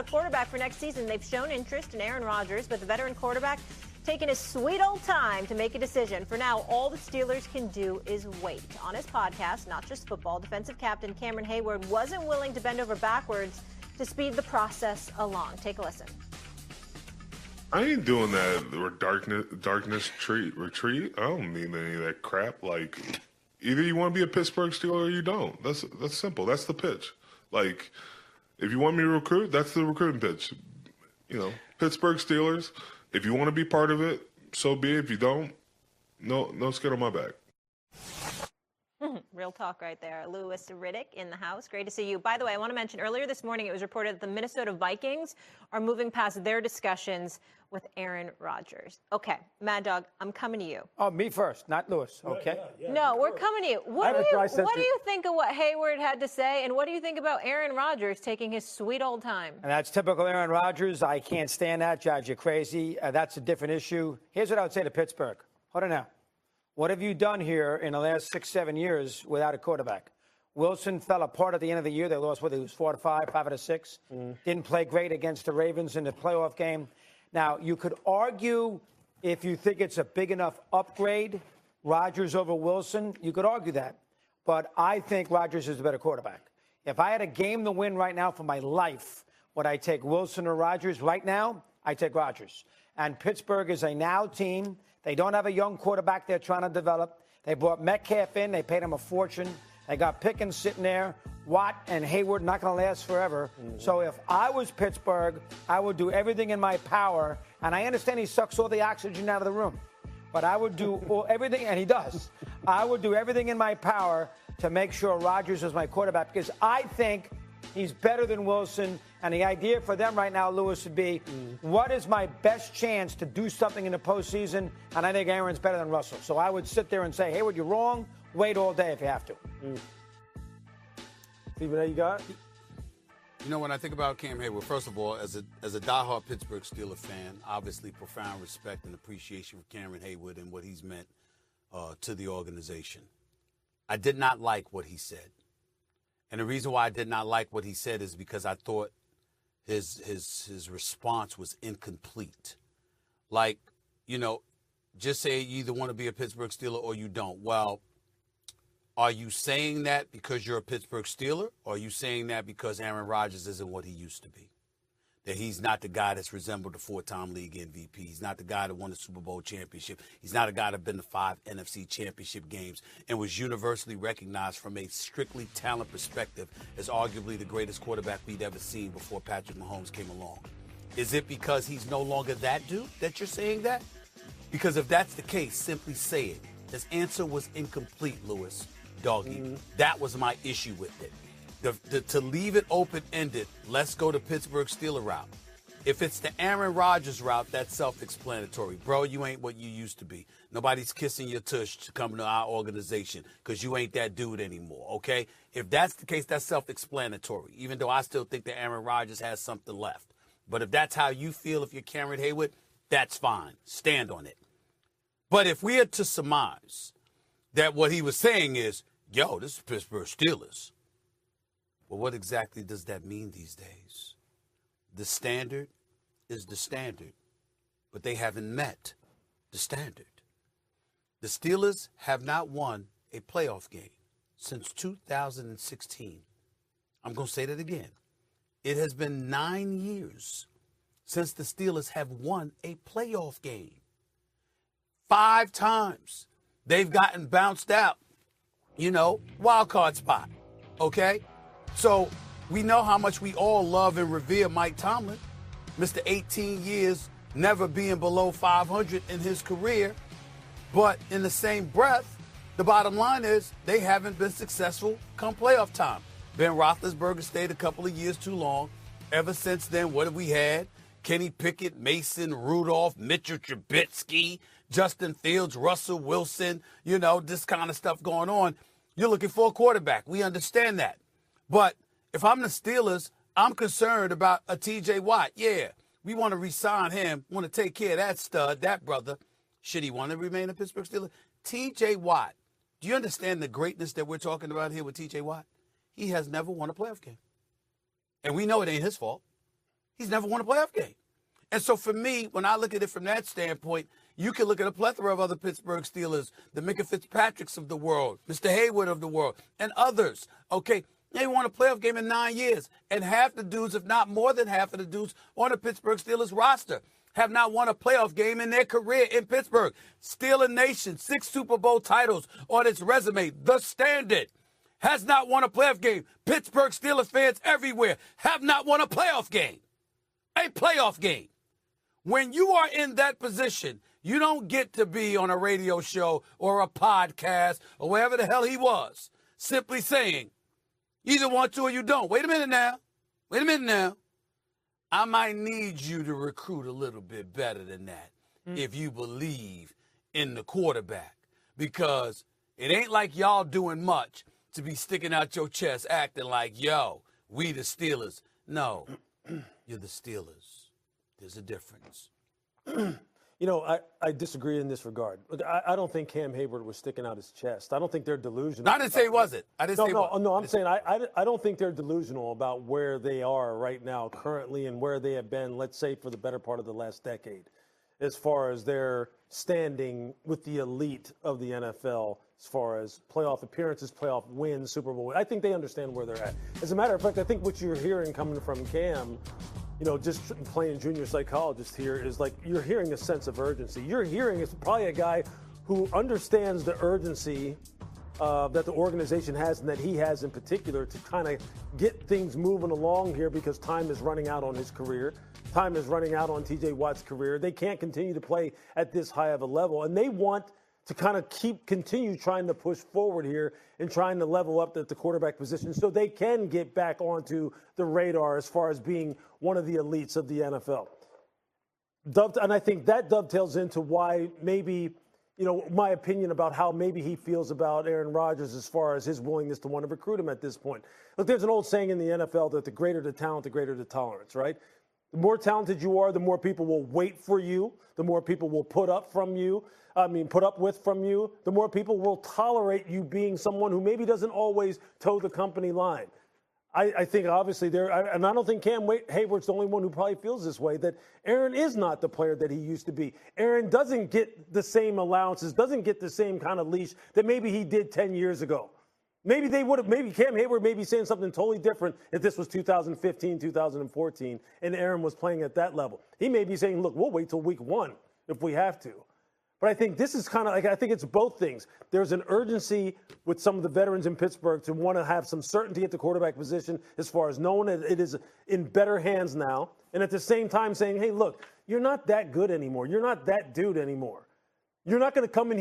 a quarterback for next season. They've shown interest in Aaron Rodgers, but the veteran quarterback taking his sweet old time to make a decision. For now, all the Steelers can do is wait. On his podcast, Not Just Football, defensive captain Cameron Heyward wasn't willing to bend over backwards to speed the process along. Take a listen. I ain't doing that or darkness retreat. I don't need any of that crap. Like, either you want to be a Pittsburgh Steeler or you don't. That's simple. That's the pitch. Like, if you want me to recruit, that's the recruiting pitch. You know, Pittsburgh Steelers. If you want to be part of it, so be it. If you don't, no skin on my back. Real talk right there. Louis Riddick in the house. Great to see you. By the way, I want to mention earlier this morning it was reported that the Minnesota Vikings are moving past their discussions with Aaron Rodgers. Okay, Mad Dog, I'm coming to you. Oh, me first, not Louis. Okay. No, we're coming to you. What do you think of what Hayward had to say, and what do you think about Aaron Rodgers taking his sweet old time? And that's typical Aaron Rodgers. I can't stand that. Judge, you're crazy. That's a different issue. Here's what I would say to Pittsburgh. Hold on now. What have you done here in the last 6-7 years without a quarterback? Wilson fell apart at the end of the year. They lost, whether it was 4 out of 5, 5 out of 6. Didn't play great against the Ravens in the playoff game. Now, you could argue if you think it's a big enough upgrade, Rodgers over Wilson, you could argue that. But I think Rodgers is a better quarterback. If I had a game to win right now for my life, would I take Wilson or Rodgers? Right now, I take Rodgers. And Pittsburgh is a now team. They don't have a young quarterback they're trying to develop. They brought Metcalf in. They paid him a fortune. They got Pickens sitting there. Watt and Heyward not going to last forever. So if I was Pittsburgh, I would do everything in my power. And I understand he sucks all the oxygen out of the room. But I would do everything, and he does. I would do everything in my power to make sure Rodgers is my quarterback because I think he's better than Wilson. And the idea for them right now, Louis, would be, what is my best chance to do something in the postseason? And I think Aaron's better than Russell. So I would sit there and say, Hayward, you're wrong. Wait all day if you have to. See what you got? You know, when I think about Cam Hayward, first of all, as a diehard Pittsburgh Steelers fan, obviously profound respect and appreciation for Cameron Heyward and what he's meant to the organization. I did not like what he said. And the reason why I did not like what he said is because I thought his response was incomplete. Like, you know, just say you either want to be a Pittsburgh Steeler or you don't. Well, are you saying that because you're a Pittsburgh Steeler, or are you saying that because Aaron Rodgers isn't what he used to be? That he's not the guy that's resembled the 4-time league MVP. He's not the guy that won the Super Bowl championship. He's not a guy that been to 5 NFC championship games and was universally recognized from a strictly talent perspective as arguably the greatest quarterback we'd ever seen before Patrick Mahomes came along. Is it because he's no longer that dude that you're saying that? Because if that's the case, simply say it. His answer was incomplete, Louis, doggy. That was my issue with it. To leave it open-ended, let's go to Pittsburgh Steeler route. If it's the Aaron Rodgers route, that's self-explanatory. Bro, you ain't what you used to be. Nobody's kissing your tush to come to our organization because you ain't that dude anymore, okay? If that's the case, that's self-explanatory, even though I still think that Aaron Rodgers has something left. But if that's how you feel, if you're Cameron Heyward, that's fine. Stand on it. But if we are to surmise that what he was saying is, yo, this is Pittsburgh Steelers. Well, what exactly does that mean these days? The standard is the standard, but they haven't met the standard. The Steelers have not won a playoff game since 2016. I'm going to say that again. It has been 9 years since the Steelers have won a playoff game. 5 times they've gotten bounced out, wild card spot, okay? So we know how much we all love and revere Mike Tomlin, Mr. 18 years, never being below 500 in his career. But in the same breath, the bottom line is they haven't been successful come playoff time. Ben Roethlisberger stayed a couple of years too long. Ever since then, what have we had? Kenny Pickett, Mason Rudolph, Mitchell Trubisky, Justin Fields, Russell Wilson, this kind of stuff going on. You're looking for a quarterback. We understand that. But if I'm the Steelers, I'm concerned about a T.J. Watt. Yeah, we want to re-sign him, want to take care of that stud, that brother. Should he want to remain a Pittsburgh Steeler? T.J. Watt, do you understand the greatness that we're talking about here with T.J. Watt? He has never won a playoff game. And we know it ain't his fault. He's never won a playoff game. And so for me, when I look at it from that standpoint, you can look at a plethora of other Pittsburgh Steelers, the Minka Fitzpatricks of the world, Mr. Heyward of the world, and others, okay? They won a playoff game in 9 years, and half the dudes, if not more than half of the dudes on the Pittsburgh Steelers roster have not won a playoff game in their career in Pittsburgh. Steeler Nation, 6 Super Bowl titles on its resume. The Standard has not won a playoff game. Pittsburgh Steelers fans everywhere have not won a playoff game. A playoff game. When you are in that position, you don't get to be on a radio show or a podcast or wherever the hell he was, simply saying, you either want to or you don't. Wait a minute now. I might need you to recruit a little bit better than that if you believe in the quarterback. Because it ain't like y'all doing much to be sticking out your chest acting like, yo, we the Steelers. No, you're the Steelers. There's a difference. You know, I disagree in this regard. Look, I don't think Cam Heyward was sticking out his chest. I don't think they're delusional. No, I didn't say he wasn't. No, I'm saying I don't think they're delusional about where they are right now currently and where they have been, let's say, for the better part of the last decade, as far as their standing with the elite of the NFL, as far as playoff appearances, playoff wins, Super Bowl. I think they understand where they're at. As a matter of fact, I think what you're hearing coming from Cam, you know, just playing junior psychologist here, is like you're hearing a sense of urgency. You're hearing it's probably a guy who understands the urgency that the organization has and that he has in particular to kind of get things moving along here because time is running out on his career. Time is running out on TJ Watt's career. They can't continue to play at this high of a level, and they want to kind of continue trying to push forward here and trying to level up at the quarterback position so they can get back onto the radar as far as being one of the elites of the NFL. And I think that dovetails into why maybe, you know, my opinion about how maybe he feels about Aaron Rodgers as far as his willingness to want to recruit him at this point. Look, there's an old saying in the NFL that the greater the talent, the greater the tolerance, right? The more talented you are, the more people will wait for you, the more people will put up with from you, the more people will tolerate you being someone who maybe doesn't always toe the company line. I think obviously and I don't think Cam Heyward's the only one who probably feels this way, that Aaron is not the player that he used to be. Aaron doesn't get the same allowances, doesn't get the same kind of leash that maybe he did 10 years ago. Maybe Cam Heyward may be saying something totally different if this was 2015, 2014, and Aaron was playing at that level. He may be saying, look, we'll wait till week 1 if we have to. But I think this is kind of like, I think it's both things. There's an urgency with some of the veterans in Pittsburgh to want to have some certainty at the quarterback position as far as knowing that it is in better hands now. And at the same time saying, hey, look, you're not that good anymore. You're not that dude anymore. You're not going to come in